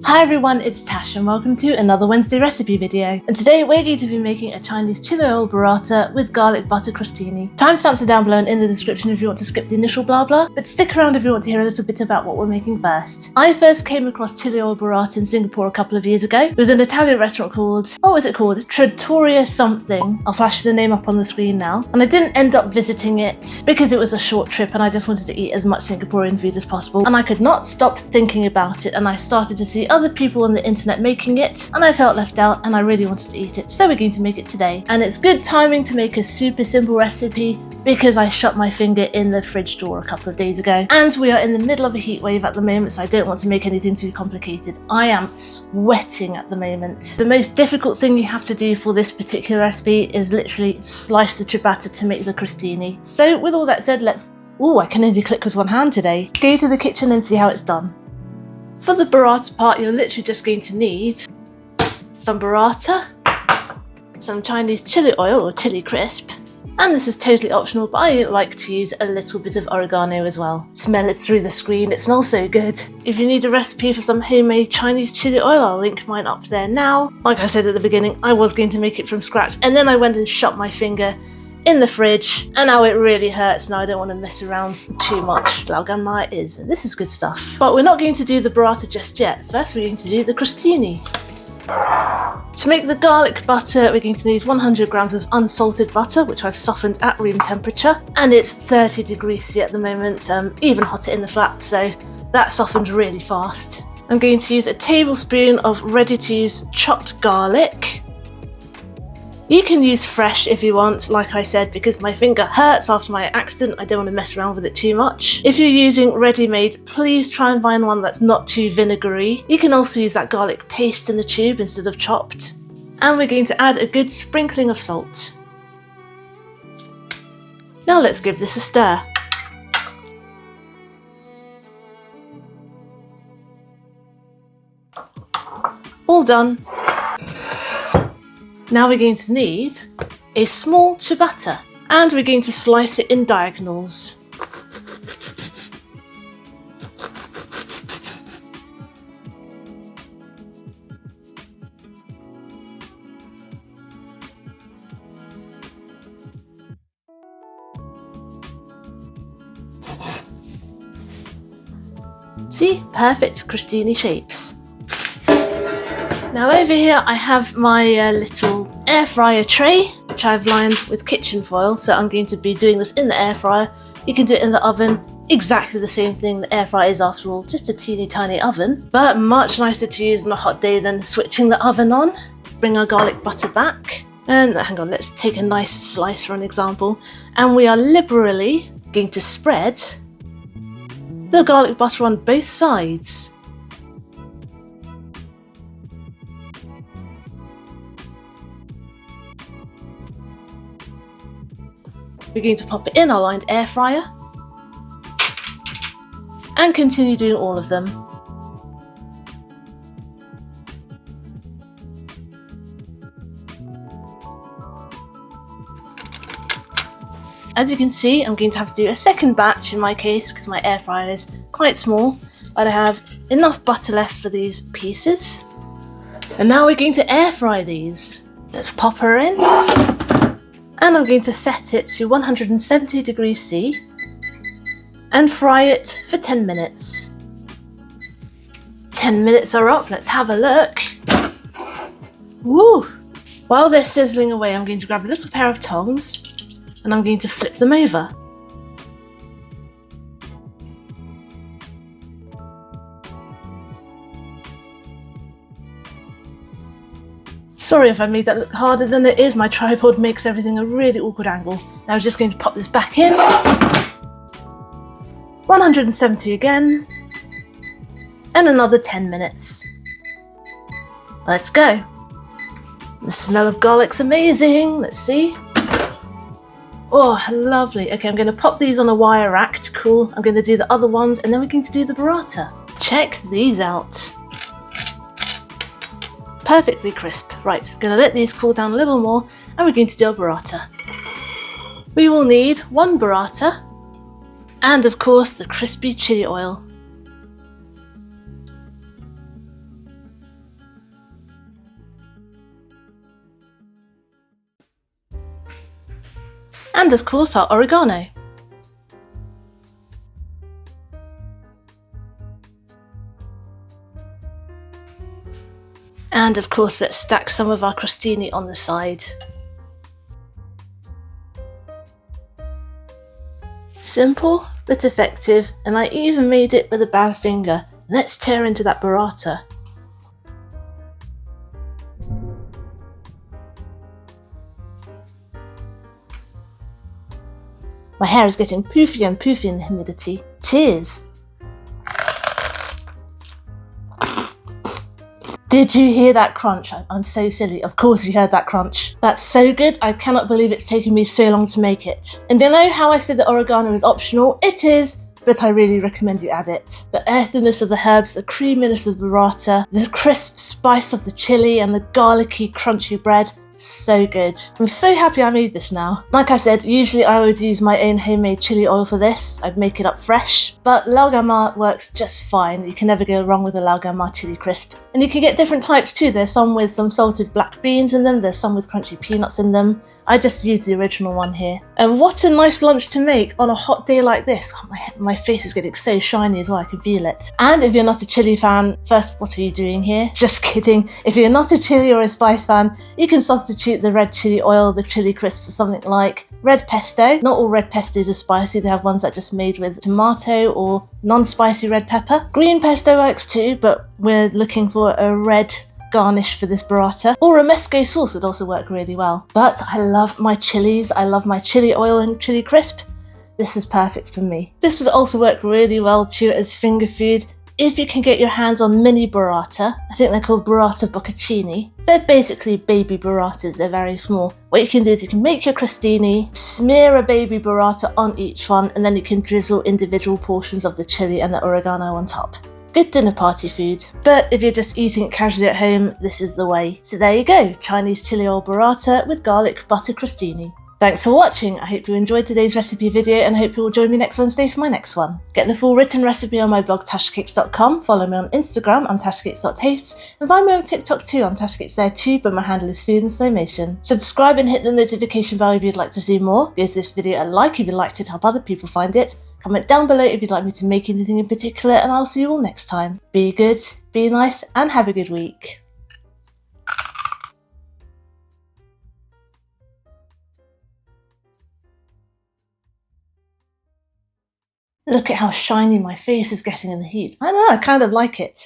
Hi everyone, it's Tash and welcome to another Wednesday recipe video. And today we're going to be making a Chinese chili oil burrata with garlic butter crostini. Timestamps are down below and in the description if you want to skip the initial blah blah, but stick around if you want to hear a little bit about what we're making first. I first came across chili oil burrata in Singapore a couple of years ago. It was an Italian restaurant called, what was it called? Trattoria something. I'll flash the name up on the screen now. And I didn't end up visiting it because it was a short trip and I just wanted to eat as much Singaporean food as possible. And I could not stop thinking about it, and I started to see other people on the internet making it, and I felt left out and I really wanted to eat it, so we're going to make it today. And it's good timing to make a super simple recipe because I shut my finger in the fridge door a couple of days ago, and we are in the middle of a heat wave at the moment, so I don't want to make anything too complicated. I am sweating at the moment. The most difficult thing you have to do for this particular recipe is literally slice the ciabatta to make the crostini. So with all that said, I can only click with one hand today. Go to the kitchen and see how it's done. For the burrata part, you're literally just going to need some burrata, some Chinese chili oil or chili crisp, and this is totally optional, but I like to use a little bit of oregano as well. Smell it through the screen, it smells so good. If you need a recipe for some homemade Chinese chili oil, I'll link mine up there now. Like I said at the beginning, I was going to make it from scratch, and then I went and shut my finger in the fridge, and now it really hurts. Now I don't want to mess around too much. Lao Gan Ma it is, and this is good stuff. But we're not going to do the burrata just yet. First we're going to do the crostini. To make the garlic butter, we're going to need 100 grams of unsalted butter, which I've softened at room temperature, and it's 30 degrees C at the moment, even hotter in the flat, so that softened really fast. I'm going to use a tablespoon of ready-to-use chopped garlic. You can use fresh if you want, like I said, because my finger hurts after my accident. I don't want to mess around with it too much. If you're using ready-made, please try and find one that's not too vinegary. You can also use that garlic paste in the tube instead of chopped. And we're going to add a good sprinkling of salt. Now let's give this a stir. All done. Now we're going to need a small ciabatta, and we're going to slice it in diagonals. See? Perfect crostini shapes. Now over here I have my little air fryer tray, which I've lined with kitchen foil, so I'm going to be doing this in the air fryer. You can do it in the oven, exactly the same thing. The air fryer is after all just a teeny tiny oven, but much nicer to use on a hot day than switching the oven on. Bring our garlic butter back, and hang on, let's take a nice slice for an example, and we are liberally going to spread the garlic butter on both sides. We're going to pop it in our lined air fryer and continue doing all of them. As you can see, I'm going to have to do a second batch in my case because my air fryer is quite small, but I have enough butter left for these pieces. And now we're going to air fry these. Let's pop her in. And I'm going to set it to 170 degrees C and fry it for 10 minutes. 10 minutes are up, let's have a look. Woo! While they're sizzling away, I'm going to grab a little pair of tongs and I'm going to flip them over. Sorry if I made that look harder than it is, my tripod makes everything a really awkward angle. Now I'm just going to pop this back in. 170 again. And another 10 minutes. Let's go. The smell of garlic's amazing. Let's see. Oh, lovely. Okay, I'm going to pop these on a wire rack to cool. I'm going to do the other ones and then we're going to do the burrata. Check these out. Perfectly crisp. Right, I'm going to let these cool down a little more and we're going to do a burrata. We will need one burrata and of course the crispy chili oil. And of course our oregano. And of course let's stack some of our crostini on the side. Simple but effective, and I even made it with a bad finger. Let's tear into that burrata. My hair is getting poofy and poofy in the humidity. Cheers! Did you hear that crunch? I'm so silly. Of course you heard that crunch. That's so good. I cannot believe it's taken me so long to make it. And you know how I said that oregano is optional? It is, but I really recommend you add it. The earthiness of the herbs, the creaminess of the burrata, the crisp spice of the chili, and the garlicky, crunchy bread. So good. I'm so happy I made this now. Like I said, usually I would use my own homemade chili oil for this. I'd make it up fresh, but Lao Gan Ma works just fine. You can never go wrong with a Lao Gan Ma chili crisp. And you can get different types too. There's some with some salted black beans in them, there's some with crunchy peanuts in them. I just used the original one here. And what a nice lunch to make on a hot day like this. Oh, my face is getting so shiny as well, I can feel it. And if you're not a chili fan, first, what are you doing here? Just kidding. If you're not a chili or a spice fan, you can substitute the red chili oil, the chili crisp for something like red pesto. Not all red pestos are spicy, they have ones that are just made with tomato or non-spicy red pepper. Green pesto works too, but we're looking for a red garnish for this burrata, or a mesco sauce would also work really well. But I love my chilies, I love my chili oil and chili crisp. This is perfect for me. This would also work really well too as finger food if you can get your hands on mini burrata. I think they're called burrata bocconcini. They're basically baby burratas, they're very small. What you can do is you can make your crostini, smear a baby burrata on each one, and then you can drizzle individual portions of the chili and the oregano on top. Good dinner party food. But if you're just eating it casually at home, this is the way. So there you go, Chinese chili oil burrata with garlic butter crostini. Thanks for watching. I hope you enjoyed today's recipe video, and I hope you will join me next Wednesday for my next one. Get the full written recipe on my blog tashcakes.com, follow me on Instagram, I'm tashcakes.tastes, and find me on TikTok too, I'm tashcakes there too, but my handle is food and slow motion. Subscribe and hit the notification bell if you'd like to see more. Give this video a like if you liked it, help other people find it. Comment down below if you'd like me to make anything in particular, and I'll see you all next time. Be good, be nice, and have a good week. Look at how shiny my face is getting in the heat. I know, I kind of like it.